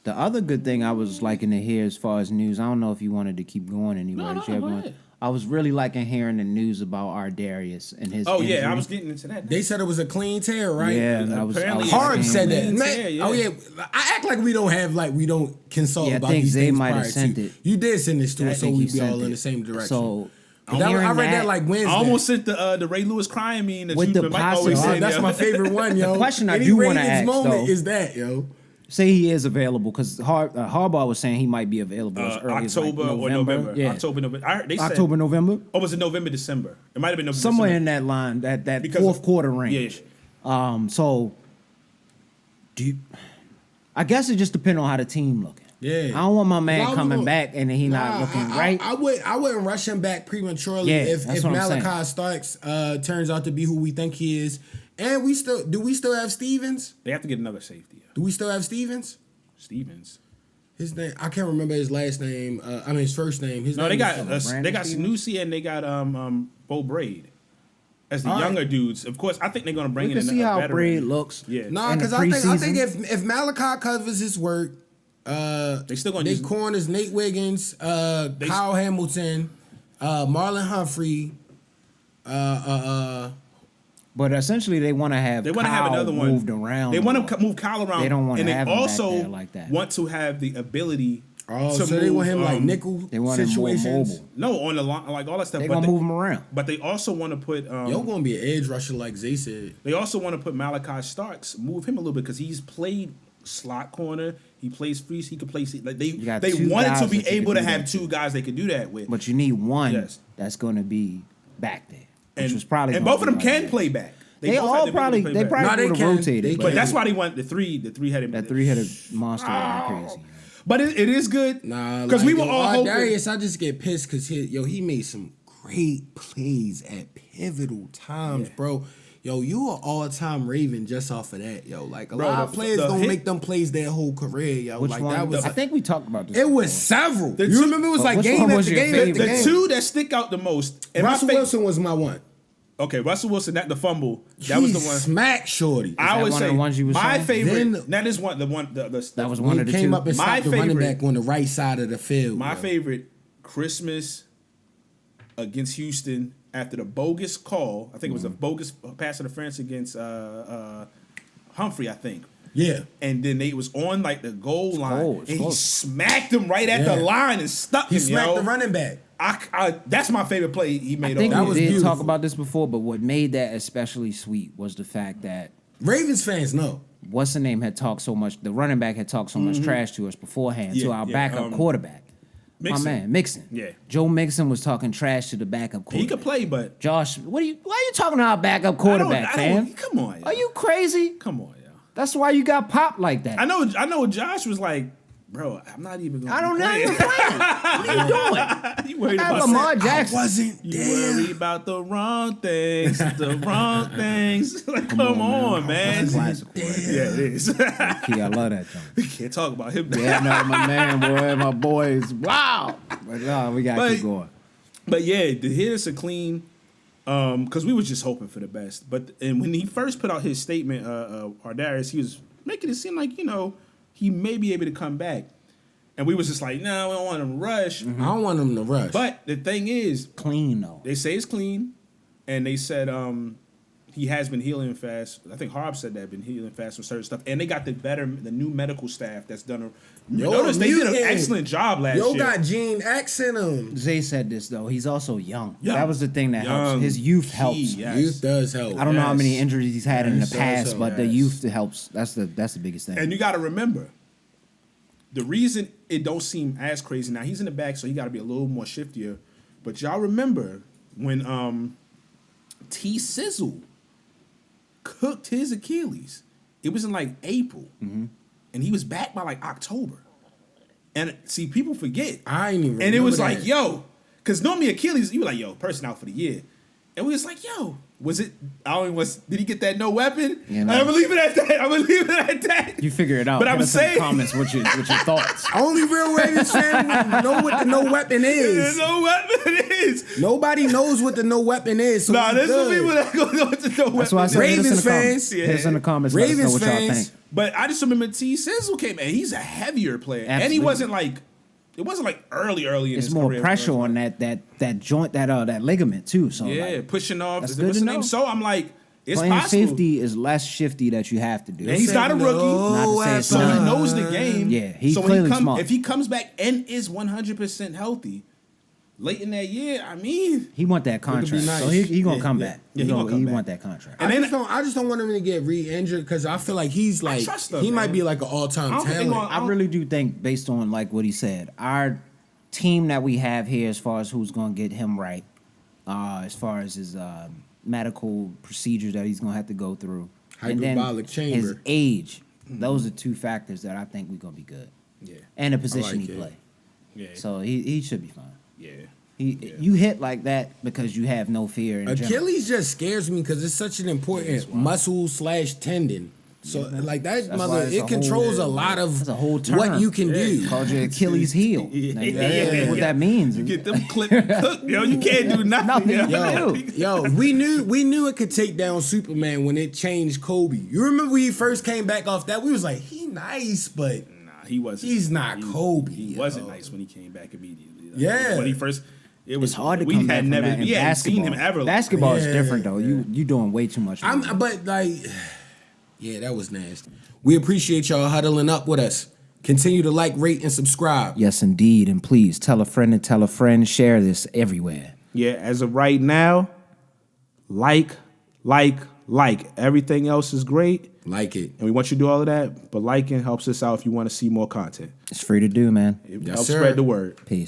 The other good thing I was liking to hear as far as news, I don't know if you wanted to keep going anywhere. No, go ahead. I was really liking hearing the news about Ardarius and his injury. Yeah, I was getting into that. They said it was a clean tear, right? Yeah, and I was Harb said that. Clean Man, tear, yeah. Oh yeah, I act like we don't consult about these they things might prior have sent to. it. You did send this to I us, so think we you be all sent in it. the same direction. So I read that like Wednesday. I almost sent the Ray Lewis crying meme that With you the Mike always possible- said. That's my favorite one, yo. The question I Any do wanna Ravens ask, moment though- is that, yo. say he is available because Harbaugh was saying he might be available as early as October or November. Yeah. October, November. They said, October, November. or was it November, December? It might have been November, Somewhere December. in that line, that Because fourth of- quarter range. Yeah. So, I guess it just depends on how the team looking. Yeah. I don't want my man Why we coming gonna- back and he not looking right. I wouldn't rush him back prematurely Yeah, if that's what I'm saying. Malachi Starks turns out to be who we think he is. And we still have Stevens? They have to get another safety. Do we still have Stevens? Stevens. His name, I can't remember his last name. His first name. His No, name they got is- they got Stevens? Sanusi and they got Bo Braid as the All right. younger dudes. Of course, I think they're gonna bring We in can a see how veteran. Braid looks. Yeah. Nah, in the because I think preseason. if Malachi covers his work, They still gonna they use corners Nate Wiggins, Kyle Hamilton, Marlon Humphrey, But essentially, they want to have They want to Kyle have another one moved around. They want more. to move Kyle around. They don't wanna and have they him back also there like that. want to have the ability Oh, to so move. they want him like nickel They want him more situations. mobile. No, on the line, like all that stuff. They but gonna move him around. But they also want to put. Yo, gonna be an edge rusher like Zay said. They also want to put Malachi Starks, move him a little bit because he's played slot corner. He plays free. He could play. Like they got they two wanted to guys be that you able could to do have that two guys they could do that with. But you need one Yes. that's going to be back there, which and was probably. and gonna both of them be can like play back. They both have all the ability probably to play they back. probably Nah, they would have can. rotated. They But But that's why they want the three-headed. that three-headed monster would be crazy. But it is good. Nah, because we were all hoping. Darius, I just get pissed because he made some great plays at pivotal times, bro. Yo, you are all-time Raven just off of that, yo. Like a lot of players don't make them plays their whole career, yo. Which like one? that was. I think we talked about this. It was before. several. The You two- remember it was But like which game one after was your game after favorite? The game. two that stick out the most. And Russell my fa- Wilson was my one. Okay, Russell Wilson, that the fumble. That was the one. Smack shorty. I that would one of say the ones you was my saying? favorite. Then- that is one. The That was When one he of the came two. up and My stopped the running favorite- back on the right side of the field. My yo. favorite Christmas against Houston after the bogus call. I think it was a bogus pass interference against Humphrey. I think. Yeah. And then they was on like the goal line, It's and he close. smacked him right at Yeah. the line and stuck He him. smacked yo. the running back. That's my favorite play he made. I think all That we was did talk beautiful. about this before, but what made that especially sweet was the fact that Ravens fans know. what's the name had talked so much. The running back had talked so much trash to us beforehand to Yeah, our yeah, backup quarterback. Mixon. My man, Mixon. Yeah. Joe Mixon was talking trash to the backup quarterback. He could play, but Josh, why are you talking to our backup quarterback, fam? Come on, Are you crazy? Come on, yo. That's why you got popped like that. I know. Josh was like, bro, I'm not even going. I don't know you're playing. What are you doing? You worried I have about Lamar Jackson. I wasn't You there. worry about the wrong things, the wrong things. Like, come on, man. Classic. Yeah, it is. Key, I love that joint. Can't talk about him. Now. Yeah, no, my man, boy, my boys. Wow. But no, we got to keep going. But yeah, to hear us a clean, because we was just hoping for the best. And when he first put out his statement, Ardarius, he was making it seem like he may be able to come back, and we was just like, no, we don't want him to rush. I don't want him to rush. But the thing is, Clean, though. they say it's clean, and they said he has been healing fast. I think Harb said that, been healing fast from certain stuff, and they got the new medical staff that's done notice they did an excellent job last year. Got Gene X in him. Zay said this, though. He's also young. Young. That was the thing that Young. helps. His youth Key, helps. yes. Youth does help. I don't know how Yes. many injuries he's had in the Yes, past, also, but the yes. youth helps. That's the biggest thing. And you got to remember, the reason it don't seem as crazy now, he's in the back, so he got to be a little more shiftier. But y'all remember when T Sizzle cooked his Achilles? It was in like April, and he was back by like October. And see, people forget. I ain't even. And it was remember like, that. yo, because normally Achilles, you were like, yo, person out for the year. And we was like, yo, Was it? I don't even. Did he get that no weapon? Yeah, I'm gonna leave it at that. I'm gonna leave it at that. You figure it out. But Hit I'm us in the saying, comments what your thoughts. Only real Ravens fan know what the no weapon is. no weapon is. Nobody knows what the no weapon is. So Nah, there's some good. people that gonna know what the no That's why I weapon said is. hit us in the Ravens comments. fans. Hit us in the comments. Ravens let us know what y'all fans. think. But I just remember T. Sizzle came, and he's a heavier player, and he Absolutely. wasn't like. It wasn't like early in It's his more career. pressure on that joint, that ligament too. So Yeah, like, pushing off. that's What's good the to name? know. So I'm like, it's playing possible. safety is less shifty that you have to do. And he's not a rookie. Not to say it's So not. he knows the game. Yeah, he's so when clearly smart. If he comes back and is 100% healthy late in that year, I mean, He want that contract, nice. so he gonna come yeah. back. Yeah, he gonna come he back. want that contract. And I just don't want him to get re-injured because I feel like he's like trust him, he might man. be like an I all-time don't think they talent. gonna- I really do think, based on like what he said, our team that we have here, as far as who's gonna get him right, as far as his medical procedures that he's gonna have to go through, and then Hyperbolic chamber. his age. Those are two factors that I think we're gonna be good. yeah, And the position like he it. play, yeah, so he should be fine. yeah. You hit like that because you have no fear in general. Achilles just scares me because it's such an important muscle / tendon. So like that That's why mother, it's it a controls whole- a lot of It's a whole term. what you can do. Called your Achilles heel. That's what that means. You get them clipped cooked, yo. You can't do nothing. Nothing you yo. can do. Yo, we knew it could take down Superman when it changed Kobe. You remember when he first came back off that? We was like, he nice, but Nah, he wasn't. he's not Kobe. He yo. wasn't nice when he came back immediately. Like, Yeah. when he first, it was It's hard to we come back had from never, that in we hadn't seen him basketball. ever. Basketball is Yeah. different though. You doing way too much. more. But like, yeah, that was nasty. We appreciate y'all huddling up with us. Continue to like, rate, and subscribe. Yes, indeed, and please tell a friend and tell a friend. Share this everywhere. Yeah, as of right now, like. Everything else is great, Like it. and we want you to do all of that. But liking helps us out if you want to see more content. It's free to do, man. It Yes, helps sir. spread the word. Peace.